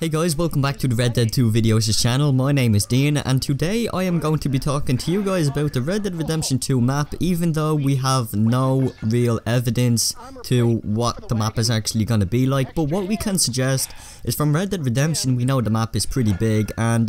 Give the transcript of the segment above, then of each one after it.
Hey guys, welcome back to the Red Dead 2 videos channel. My name is Dean and today I am going to be talking to you guys about the Red Dead Redemption 2 map, even though we have no real evidence to what the map is actually going to be like. But what we can suggest is from Red Dead Redemption we know the map is pretty big, and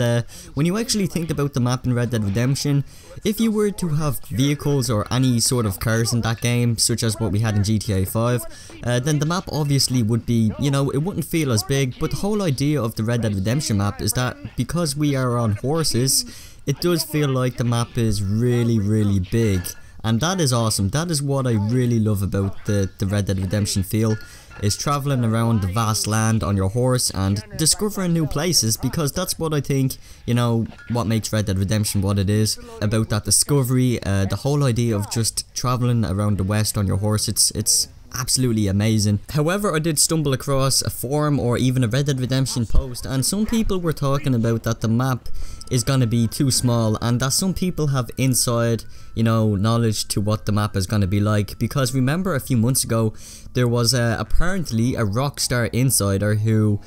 when you actually think about the map in Red Dead Redemption, if you were to have vehicles or any sort of cars in that game, such as what we had in GTA 5, then the map obviously would be, you know, it wouldn't feel as big. But the whole idea of the Red Dead Redemption map is that because we are on horses, it does feel like the map is really big, and that is awesome. That is what I really love about the Red Dead Redemption feel, is traveling around the vast land on your horse and discovering new places, because that's what I think, you know, what makes Red Dead Redemption what it is, about that discovery, the whole idea of just traveling around the west on your horse. It's absolutely amazing. However, I did stumble across a forum or even a Red Dead Redemption post, and some people were talking about that the map is gonna be too small, and that some people have inside, you know, knowledge to what the map is gonna be like. Because remember, a few months ago there was apparently a Rockstar insider who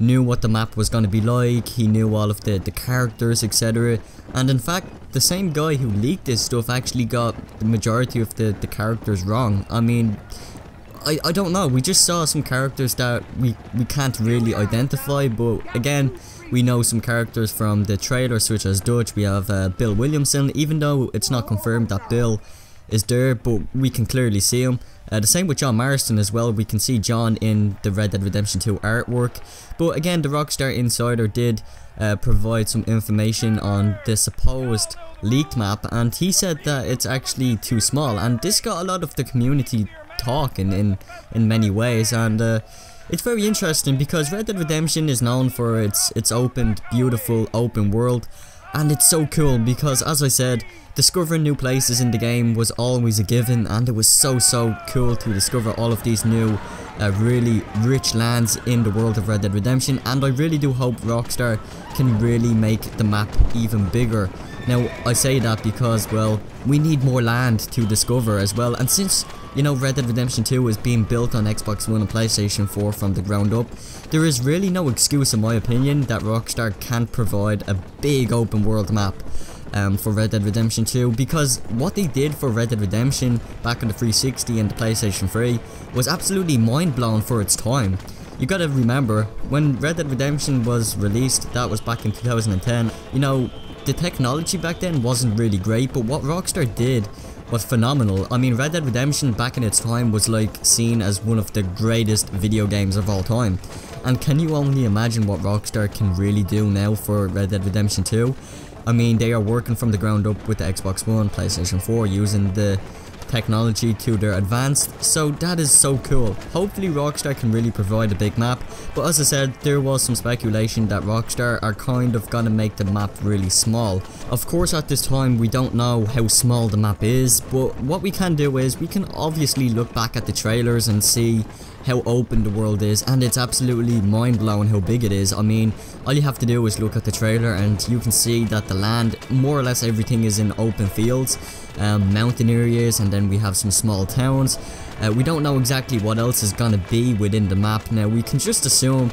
knew what the map was going to be like. He knew all of the characters, etc. And in fact, the same guy who leaked this stuff actually got the majority of the characters wrong. I mean, I don't know, we just saw some characters that we can't really identify, but again, we know some characters from the trailer, such as Dutch. We have Bill Williamson, even though it's not confirmed that Bill is there, but we can clearly see him. The same with John Marston as well. We can see John in the Red Dead Redemption 2 artwork. But again, the Rockstar insider did provide some information on the supposed leaked map, and he said that it's actually too small, and this got a lot of the community talking in many ways. And it's very interesting because Red Dead Redemption is known for its open, beautiful open world, and it's so cool because, as I said, discovering new places in the game was always a given, and it was so cool to discover all of these new really rich lands in the world of Red Dead Redemption. And I really do hope Rockstar can really make the map even bigger. Now, I say that because, well, we need more land to discover as well, and since, you know, Red Dead Redemption 2 is being built on Xbox One and PlayStation 4 from the ground up, there is really no excuse, in my opinion, that Rockstar can't provide a big open world map for Red Dead Redemption 2, because what they did for Red Dead Redemption back on the 360 and the PlayStation 3 was absolutely mind-blowing for its time. You gotta remember, when Red Dead Redemption was released, that was back in 2010, you know, the technology back then wasn't really great, but what Rockstar did was phenomenal. I mean, Red Dead Redemption back in its time was like seen as one of the greatest video games of all time. And can you only imagine what Rockstar can really do now for Red Dead Redemption 2? I mean, they are working from the ground up with the Xbox One, PlayStation 4, using the technology to their advanced, so that is so cool. Hopefully Rockstar can really provide a big map, but as I said, there was some speculation that Rockstar are kind of gonna make the map really small. Of course, at this time we don't know how small the map is, but what we can do is we can obviously look back at the trailers and see how open the world is, and it's absolutely mind-blowing how big it is. I mean, all you have to do is look at the trailer and you can see that the land, more or less everything is in open fields, mountain areas, and then we have some small towns. We don't know exactly what else is gonna be within the map. Now, we can just assume,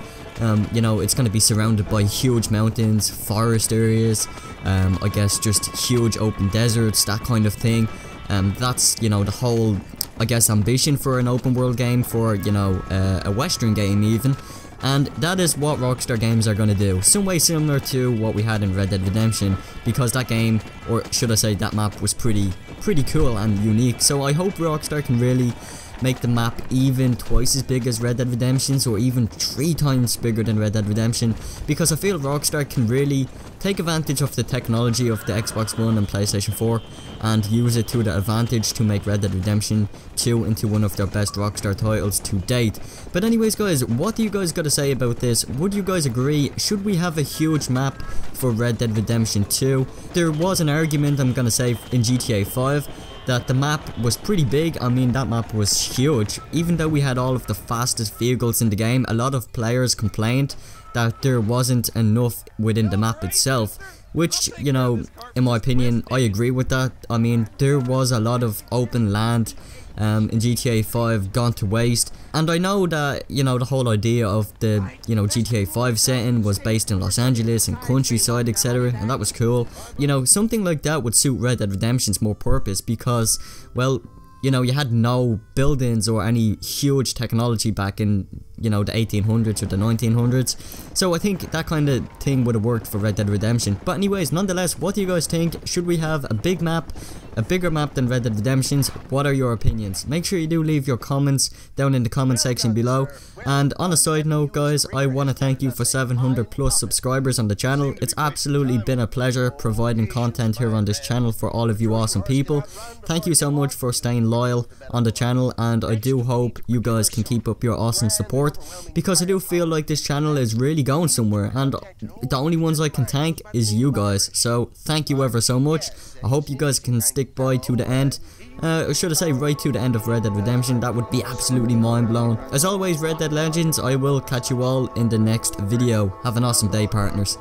you know, it's gonna be surrounded by huge mountains, forest areas, I guess just huge open deserts, that kind of thing. That's, you know, the whole, I guess, ambition for an open world game, for, you know, a western game even. And that is what Rockstar games are going to do, some way similar to what we had in Red Dead Redemption, because that game, or should I say that map, was pretty cool and unique. So I hope Rockstar can really make the map even twice as big as Red Dead Redemption's, or even 3 times bigger than Red Dead Redemption, because I feel Rockstar can really take advantage of the technology of the Xbox One and PlayStation 4 and use it to their advantage to make Red Dead Redemption 2 into one of their best Rockstar titles to date. But anyways guys, what do you guys got to say about this? Would you guys agree? Should we have a huge map for Red Dead Redemption 2? There was an argument, I'm gonna say, in GTA 5 that the map was pretty big. I mean, that map was huge. Even though we had all of the fastest vehicles in the game, a lot of players complained that there wasn't enough within the map itself. which, you know, in my opinion, I agree with that. I mean, there was a lot of open land in GTA 5 gone to waste, and I know that, you know, the whole idea of the, you know, GTA 5 setting was based in Los Angeles and countryside, etc., and that was cool. You know, something like that would suit Red Dead Redemption's more purpose because, well, you know, you had no buildings or any huge technology back in, you know, the 1800s or the 1900s. So I think that kind of thing would have worked for Red Dead Redemption. But anyways, nonetheless, what do you guys think? Should we have a big map, a bigger map than Red Dead Redemption's? What are your opinions? Make sure you do leave your comments down in the comment section below. And on a side note, guys, I want to thank you for 700 plus subscribers on the channel. It's absolutely been a pleasure providing content here on this channel for all of you awesome people. Thank you so much for staying loyal on the channel, and I do hope you guys can keep up your awesome support, because I do feel like this channel is really going somewhere, and the only ones I can thank is you guys. So thank you ever so much. I hope you guys can stick by to the end. Or should I say right to the end of Red Dead Redemption. That would be absolutely mind blowing. As always, Red Dead Legends, I will catch you all in the next video. Have an awesome day, partners.